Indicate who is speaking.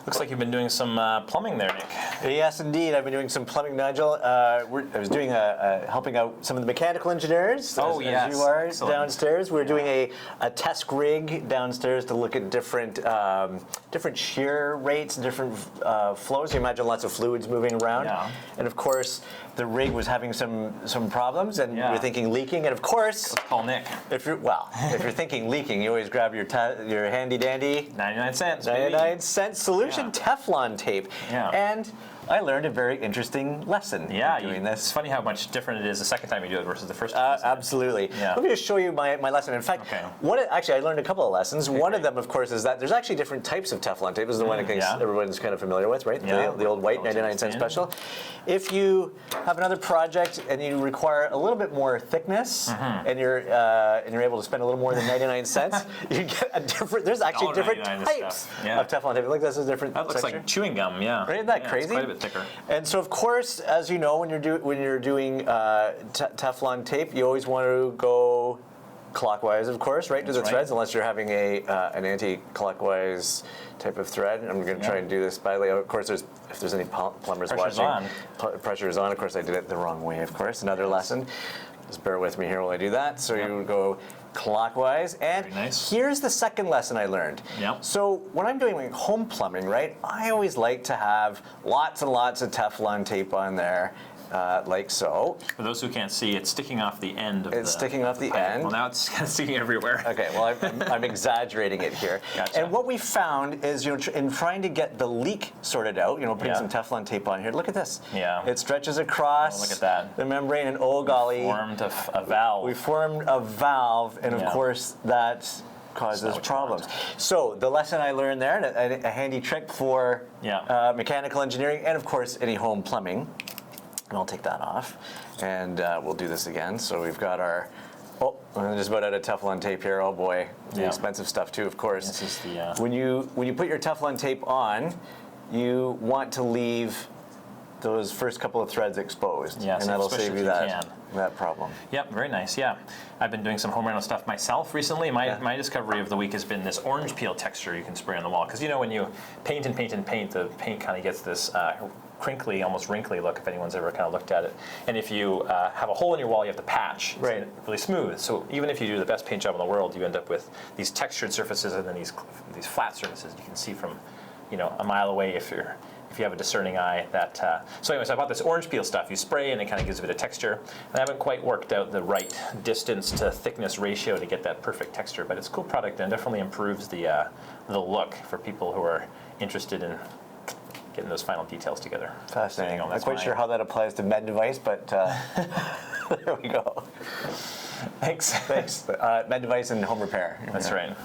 Speaker 1: Looks like you've been doing some plumbing there, Nick.
Speaker 2: Yes, indeed. I've been doing some plumbing, Nigel. I was doing helping out some of the mechanical engineers.
Speaker 1: Oh, yes.
Speaker 2: As you are
Speaker 1: Excellent.
Speaker 2: downstairs. We're doing a test rig downstairs to look at different shear rates, different flows. You imagine lots of fluids moving around.
Speaker 1: Yeah.
Speaker 2: And of course, the rig was having some problems, and you're thinking leaking. And of course,
Speaker 1: Call Nick.
Speaker 2: if you're thinking leaking, you always grab your handy dandy
Speaker 1: 99 cents.
Speaker 2: 99-cent solution Teflon tape.
Speaker 1: Yeah.
Speaker 2: And I learned a very interesting lesson doing this.
Speaker 1: It's funny how much different it is the second time you do it versus the first time.
Speaker 2: Absolutely.
Speaker 1: Yeah.
Speaker 2: Let me just show you my lesson. In fact, actually, I learned a couple of lessons. One of them, of course, is that there's actually different types of Teflon tape. This is the one I think everyone's kind of familiar with, right?
Speaker 1: Yeah.
Speaker 2: The old white 99-cent special. If you have another project and you require a little bit more thickness, and you're able to spend a little more than 99 cents, you get a different. There's actually different types of Teflon tape. Look, this is different.
Speaker 1: That looks like chewing gum. Yeah.
Speaker 2: Right? Isn't that crazy?
Speaker 1: It's quite a bit thicker.
Speaker 2: And so, of course, as you know, when you're doing Teflon tape, you always want to go clockwise, of course, right to the threads, unless you're having an anti-clockwise type of thread. I'm going to try and do this by layout. Of course, if there's any plumbers watching, pressure is on. Of course, I did it the wrong way. Of course, another lesson. Just bear with me here while I do that. So you would go clockwise. And here's the second lesson I learned. So when I'm doing like home plumbing, right, I always like to have lots and lots of Teflon tape on there, like so.
Speaker 1: For those who can't see, it's sticking off the end of
Speaker 2: It's sticking off the end.
Speaker 1: Well, now it's kind of sticking everywhere.
Speaker 2: Okay, well, I'm exaggerating it here.
Speaker 1: Gotcha.
Speaker 2: And what we found is, in trying to get the leak sorted out, putting some Teflon tape on here. Look at this.
Speaker 1: Yeah.
Speaker 2: It stretches across.
Speaker 1: Oh, look at that.
Speaker 2: The membrane, and oh golly.
Speaker 1: We formed a valve.
Speaker 2: We formed a valve, and of course that causes problems. So the lesson I learned there, a handy trick for mechanical engineering, and of course any home plumbing. And I'll take that off, and we'll do this again. So we've got our, I'm just about out of Teflon tape here. Oh boy, the expensive stuff too, of course.
Speaker 1: This is the
Speaker 2: when you put your Teflon tape on, you want to leave those first couple of threads exposed, and that'll save you that problem.
Speaker 1: Yep, very nice. Yeah, I've been doing some home reno stuff myself recently. My discovery of the week has been this orange peel texture you can spray on the wall. Because when you paint and paint and paint, the paint kind of gets this crinkly, almost wrinkly look, if anyone's ever kind of looked at it. And if you have a hole in your wall, you have to patch. It's really smooth. So even if you do the best paint job in the world, you end up with these textured surfaces and then these flat surfaces you can see from a mile away if you have a discerning eye. So anyways, I bought this orange peel stuff. You spray and it kind of gives a bit of texture. And I haven't quite worked out the right distance to thickness ratio to get that perfect texture, but it's a cool product and definitely improves the look for people who are interested in getting those final details together.
Speaker 2: Fascinating. I'm not quite sure how that applies to med device, but there we go.
Speaker 1: Thanks.
Speaker 2: Med device and home repair.
Speaker 1: That's right.